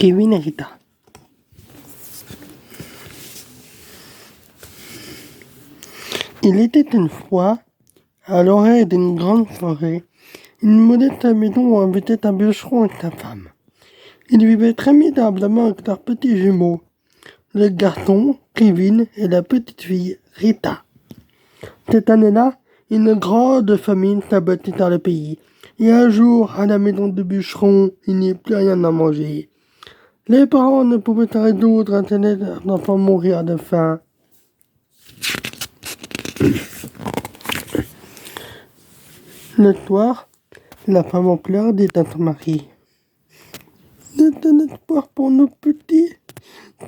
Kevin et Rita. Il était une fois, à l'oreille d'une grande forêt, une modeste maison où habitait un bûcheron et sa femme. Ils vivaient très misérablement avec leurs petits jumeaux, le garçon, Kevin, et la petite fille, Rita. Cette année-là, une grande famine s'abattit dans le pays. Et un jour, à la maison du bûcheron, il n'y eut plus rien à manger. Les parents ne pouvaient se résoudre à laisser leurs enfants mourir de faim. Le soir, la femme en pleurs dit à son mari: c'est un espoir pour nos petits,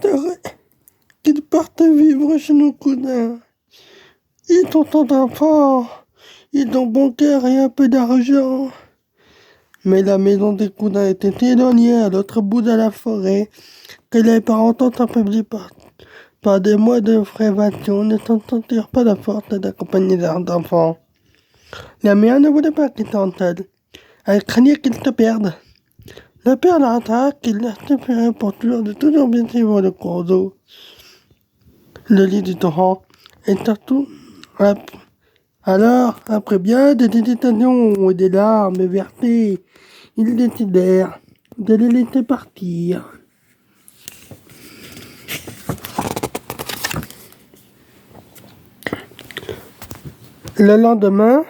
serait qu'ils partent vivre chez nos cousins. Ils sont sans enfants, ils ont bon cœur et un peu d'argent. Mais la maison des cousins était éloignée à l'autre bout de la forêt, que les parents tant affaiblis par des mois de privation ne s'en sentirent pas la force d'accompagner leurs enfants. La mère ne voulait pas qu'ils s'en aident. Elle craignait qu'ils se perdent. Le père leur dit qu'il leur suffirait pour toujours bien suivre le cours d'eau, le lit du torrent, et surtout, alors, après bien des hésitations et des larmes versées, ils décidèrent de les laisser partir. Le lendemain,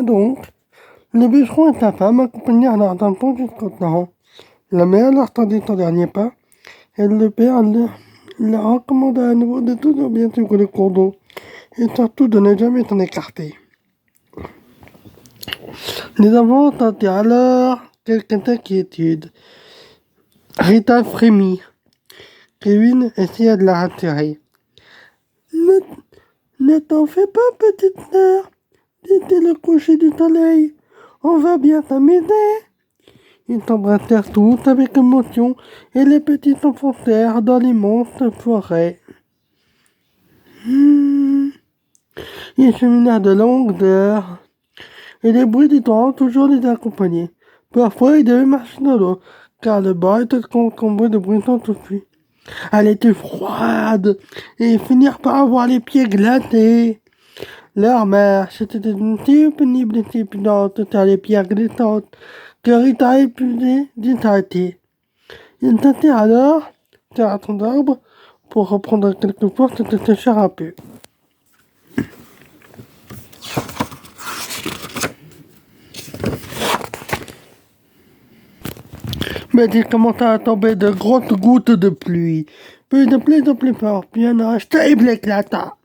donc, le bûcheron et sa femme accompagnèrent leurs enfants jusqu'au torrent. La mère leur tendit son dernier pas, et le père leur recommanda à nouveau de toujours bien suivre le cours d'eau, et surtout de ne jamais s'en écarter. Les enfants sentirent alors quelques inquiétudes. Rita frémit. Kevin essaya de la rassurer. Ne t'en fais pas, petite sœur, dit le coucher du soleil. On va bien s'amuser. Ils s'embrassèrent tous avec émotion et les petits s'enfoncèrent dans l'immense forêt. Ils cheminèrent de longues heures et les bruits du torrent toujours les accompagnaient. Parfois, ils devaient marcher dans l'eau, car le bord était encombré de bruissons touffus. Elle était froide et ils finirent par avoir les pieds glacés. Leur marche était une si pénible et si épuisante sur les pierres glissantes que Rita, épuisée, dit s'arrêter. Ils s'assirent alors sur un tronc d'arbre pour reprendre quelques forces et se sécher un peu. Mais il commença à tomber de grosses gouttes de pluie, puis de plus en plus fort, puis un orage terrible éclata.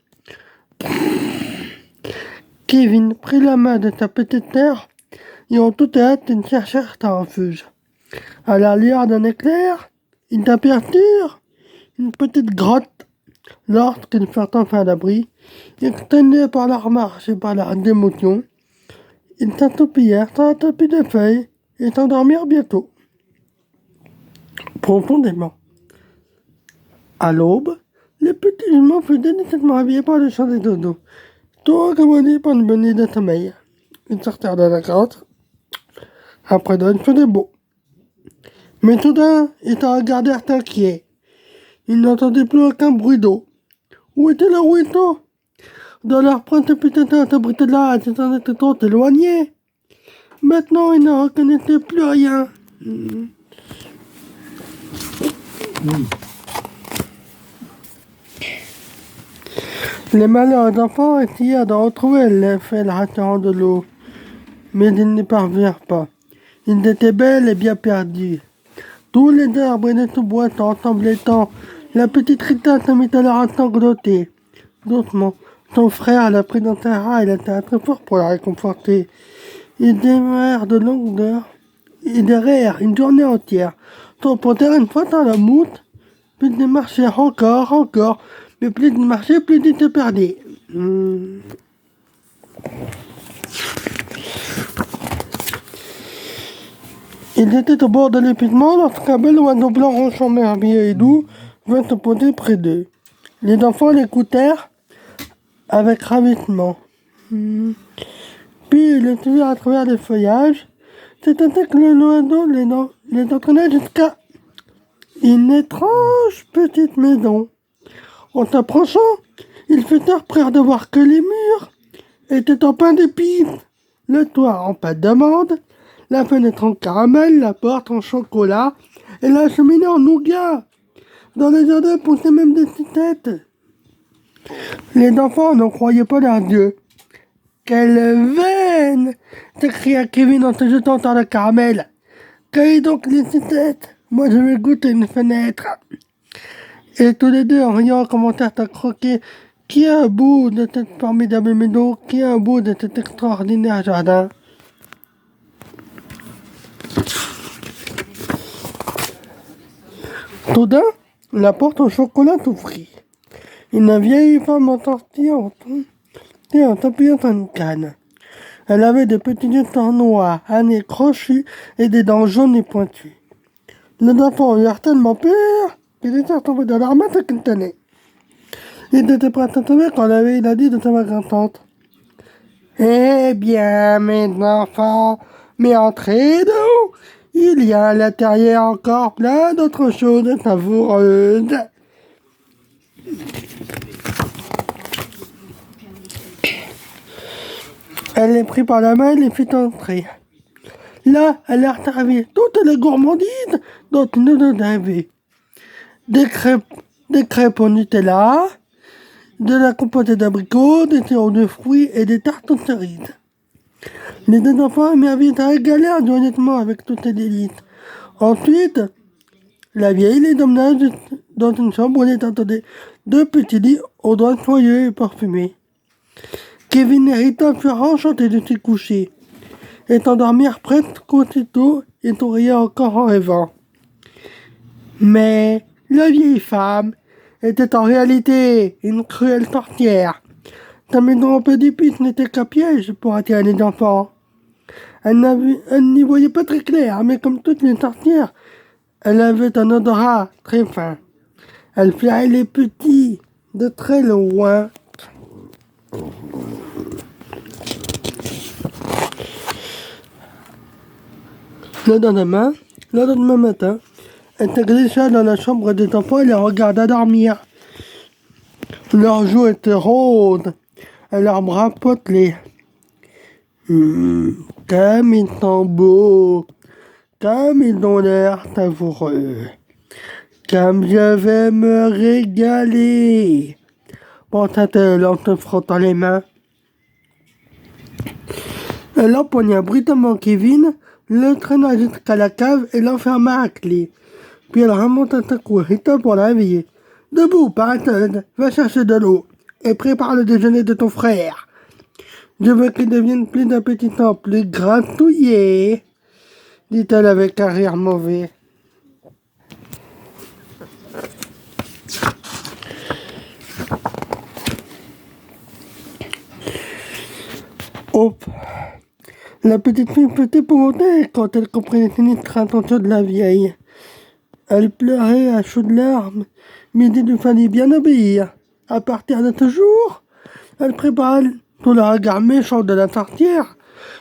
Kevin prit la main de sa petite sœur et en toute hâte, ils cherchèrent un refuge. À la lueur d'un éclair, ils aperçurent une petite grotte. Lorsqu'ils furent enfin à l'abri, exténués par leur marche et par leur émotion, ils s'assoupirent sur un tapis de feuilles et s'endormirent bientôt. Profondément. À l'aube, les petits jumeaux furent délicatement habillés par le chant des dodos, tout accompagnés par une bonne nuit de sommeil. Ils sortirent de la grotte. Après il faisait beau. Mais soudain, ils se regardèrent inquiets. Ils n'entendaient plus aucun bruit d'eau. Où était le ruisseau? Dans leur précipitation s'abritait là, ils s'en étaient trop éloignés. Maintenant, ils ne reconnaissaient plus rien. Les malheureux enfants essayèrent de retrouver l'effet rassurant de l'eau, mais ils n'y parvinrent pas. Ils étaient belles et bien perdus. Tous les arbres et les sous-bois semblaient temps. La petite Rita se mit alors à sangloter. Doucement, son frère la prit dans ses bras et la tint très fort pour la réconforter. Ils demeurèrent de longues heures, et derrière une journée entière, se reposèrent une fois dans la mousse, puis ils marchèrent encore, mais plus ils marchaient, plus ils se perdaient. Ils étaient au bord de l'épuisement lorsqu'un bel oiseau blanc ronchant merveilleux et doux vint se poser près d'eux. Les enfants l'écoutèrent avec ravissement. Puis est vu à travers les feuillages. C'est ainsi que le oiseau les entraînait jusqu'à une étrange petite maison. En s'approchant, il fut surpris de voir que les murs étaient en pain d'épices, le toit en pâte d'amande, la fenêtre en caramel, la porte en chocolat et la cheminée en nougat. Dans les jardins poussaient même des citrons. Les enfants n'en croyaient pas leurs yeux. Quelle veine! S'écria Kevin en se jetant dans le caramel. Cueillez donc les citrons. Moi je vais goûter une fenêtre. Et tous les deux en riant commencèrent à croquer qui a un bout de cette formidable maison, qui a un bout de cet extraordinaire jardin. Soudain, la porte au chocolat s'ouvrit. Une vieille femme en sortit en s'appuyant sur une canne. Elle avait de petits yeux noirs, un nez crochu et des dents jaunes et pointues. Les enfants eurent tellement peur qu'ils étaient tombés dans leur main qu'ils tenaient. Ils étaient prêts à tomber quand la vieille a dit de sa voix grinçante. Eh bien, mes enfants, mais entrez donc. Il y a à l'intérieur encore plein d'autres choses savoureuses. Elle les prit par la main et les fit entrer. Là, elle leur servit toutes les gourmandises dont ils nous avaient. Des crêpes au Nutella, de la compote d'abricots, des sirops de fruits et des tartes aux cerises. Les deux enfants émerveillés régalèrent joyeusement avec toutes ces délices. Ensuite, la vieille les emmena dans une chambre où ils entendaient deux petits lits aux draps soyeux et parfumés. Kevin et Rita furent enchantés de s'y coucher et s'endormirent presque aussitôt et souriaient encore en rêvant. Mais la vieille femme était en réalité une cruelle sorcière. Sa maison en peu d'épices n'était qu'un piège pour attirer les enfants. Elle n'y voyait pas très clair, mais comme toutes les sorcières, elle avait un odorat très fin. Elle flairait les petits de très loin. Le lendemain matin, elle se glissa dans la chambre des enfants et les regarda dormir. Leurs joues étaient roses et leurs bras potelés. Comme ils sont beaux, comme ils ont l'air savoureux, comme je vais me régaler, pensa-t-elle en se frottant les mains. Elle empoigna brutalement Kevin, le traîna jusqu'à la cave et l'enferma à clé. Puis elle remonta sa cour Rita pour la réveiller. Debout, Paraton, va chercher de l'eau et prépare le déjeuner de ton frère. Je veux qu'il devienne plus appétissant, plus gratouillé, dit-elle avec un rire mauvais. Hop. La petite fille fut épouvantée quand elle comprit les sinistres intentions de la vieille. Elle pleurait à chaudes larmes, mais il lui fallait bien obéir. À partir de ce jour, elle prépara, sous le regard méchant de la sorcière,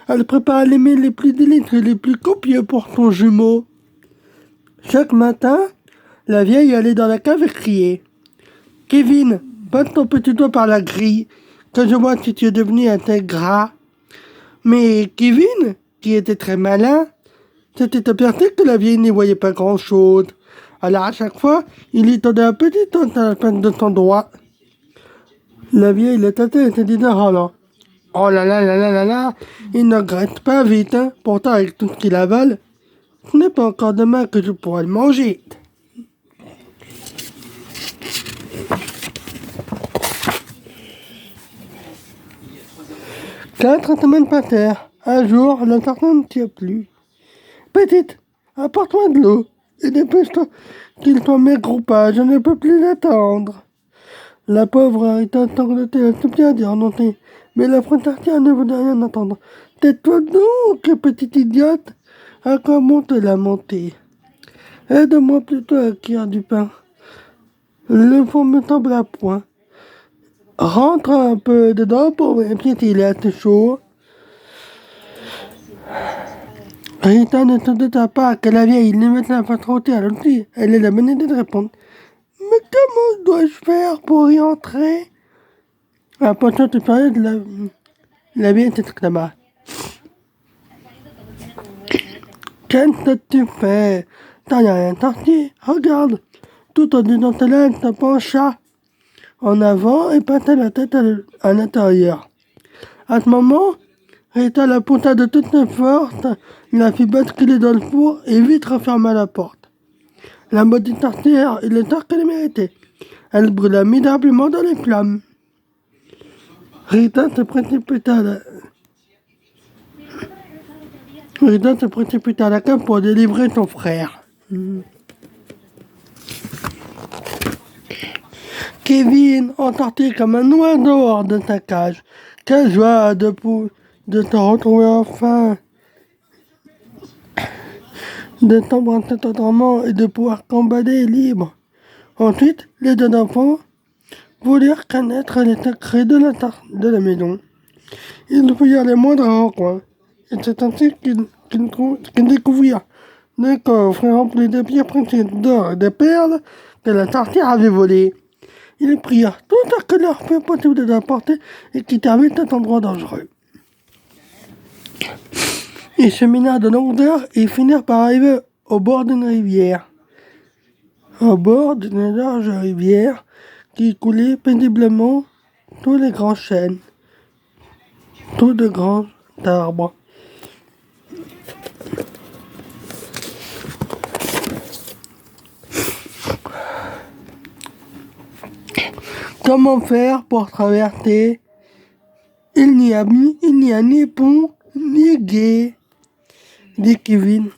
elle prépara les mets les plus délicieux et les plus copieux pour son jumeau. Chaque matin, la vieille allait dans la cave et criait « Kevin, passe ton petit doigt par la grille, que je vois si tu es devenu un tel gras. » Mais Kevin, qui était très malin, s'était aperçu que la vieille n'y voyait pas grand-chose. Alors à chaque fois, il lui tendait un petit temps à la pointe de son doigt. La vieille le tâtait et se disait « Oh là là là là là là, il ne graisse pas vite, hein. Pourtant avec tout ce qu'il avale, ce n'est pas encore demain que je pourrai le manger. » 4 semaines passèrent. Un jour, la sorcière ne tient plus. Petite, apporte-moi de l'eau et dépêche-toi qu'il soit maigre ou pas, je ne peux plus attendre. La pauvre Rita sanglotée, elle se bien d'y renoncer, mais la sorcière ne voulait rien entendre. Tais-toi donc, petite idiote, à quoi bon te lamenter? Aide-moi plutôt à cuire du pain. Le fond me semble à point. Rentre un peu dedans pour vérifier s'il est assez chaud. Rita ne te douta pas que la vieille limite la fatalité à l'outil. Elle est la bonne idée de répondre. Mais comment dois-je faire pour y entrer? À pointe de période, la vieille t'exclama. Qu'est-ce que tu fais? T'as rien sorti? Regarde. Tout en disant cela, elle se pencha en avant et passa la tête à l'intérieur. À ce moment, Rita la poussa de toutes ses forces, la fit basculer dans le four et vite referma la porte. La maudite sorcière eut le tort qu'elle méritait. Elle brûla misérablement dans les flammes. Rita se précipita à la cave pour délivrer son frère. Kevin en sortit comme un oiseau hors de sa cage. Quelle joie de se retrouver enfin, de s'embrasser tendrement et de pouvoir combatter libre. Ensuite, les deux enfants voulurent connaître les secrets de la maison. Ils fouillèrent les moindres recoins. Et c'est ainsi qu'ils découvrirent des coffres remplis de pierres précieuses, d'or et de perles que la sorcière avait volées. Ils prirent tout ce que leur fut possible d'apporter et quittèrent vite cet endroit dangereux. Ils cheminèrent de longues heures et finirent par arriver au bord d'une rivière. Au bord d'une large rivière qui coulait paisiblement tous les grands chênes, tous de grands arbres. Comment faire pour traverser? Il n'y a ni pont, ni gué, dit Kevin.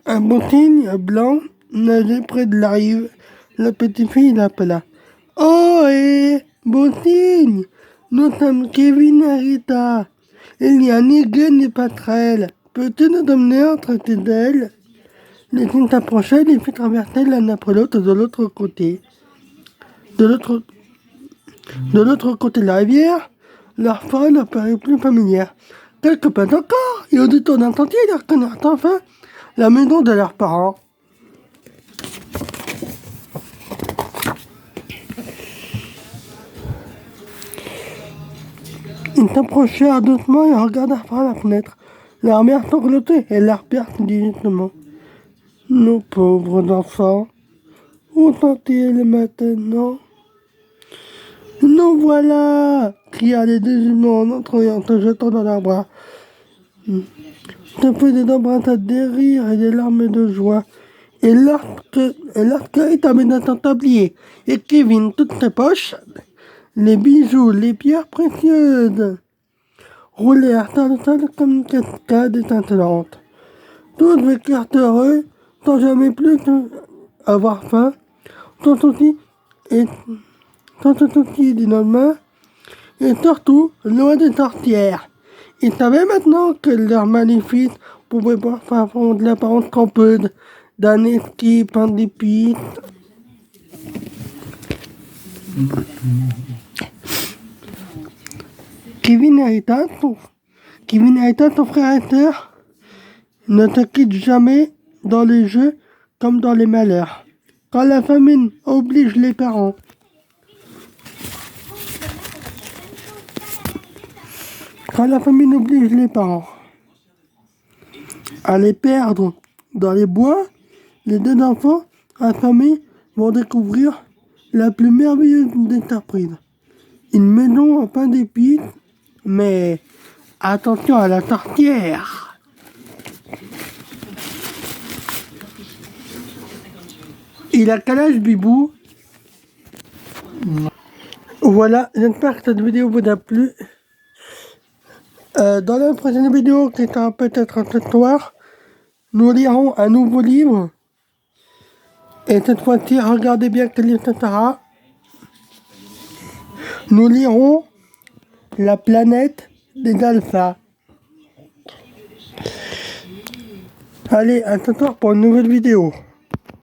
Un beau cygne blanc nageait près de la rive. La petite fille l'appela. Oh, beau cygne! Nous sommes Kevin et Rita. Il n'y a ni gué ni passerelle. Peux-tu nous emmener entre tes ailes? Les cygnes s'approchaient et les fit traverser l'un après l'autre de l'autre côté. De l'autre côté de la rivière, leur forêt leur parut plus familière. Quelques pas encore, et au détour d'un sentier, ils reconnurent enfin la maison de leurs parents. Ils s'approchèrent doucement et regardèrent par la fenêtre. Leur mère sanglotait et leur père dit justement. Nos pauvres enfants, où sont-ils maintenant? Nous voilà! Cria les deux jumeaux en entrant et en se jetant dans leurs bras. Ça fait des embrassades, des rires et des larmes de joie. Et lorsque Etamena son tablier et Kevin toutes ses poches, les bijoux, les pierres précieuses roulèrent dans le sol comme une cascade étincelante. Tous vécurent heureux, sans jamais plus avoir faim, sans souci du lendemain, et surtout loin des sorcières. Ils savaient maintenant que leur maléfice pouvait parfois prendre l'apparence trompeuse d'un esquif en d'épices. Kevin et Rita, son frère et sœur, ne se quittent jamais dans les jeux comme dans les malheurs. Quand la famine oblige les parents à les perdre dans les bois, les deux enfants affamés vont découvrir la plus merveilleuse des surprises. Une maison en pain d'épices, mais attention à la sorcière. Il a quel âge, Bibou? Voilà, j'espère que cette vidéo vous a plu. Dans la prochaine vidéo, qui sera peut-être ce soir, nous lirons un nouveau livre. Et cette fois-ci, regardez bien quel livre ce sera. Nous lirons La planète des alphas. Allez, à ce soir pour une nouvelle vidéo.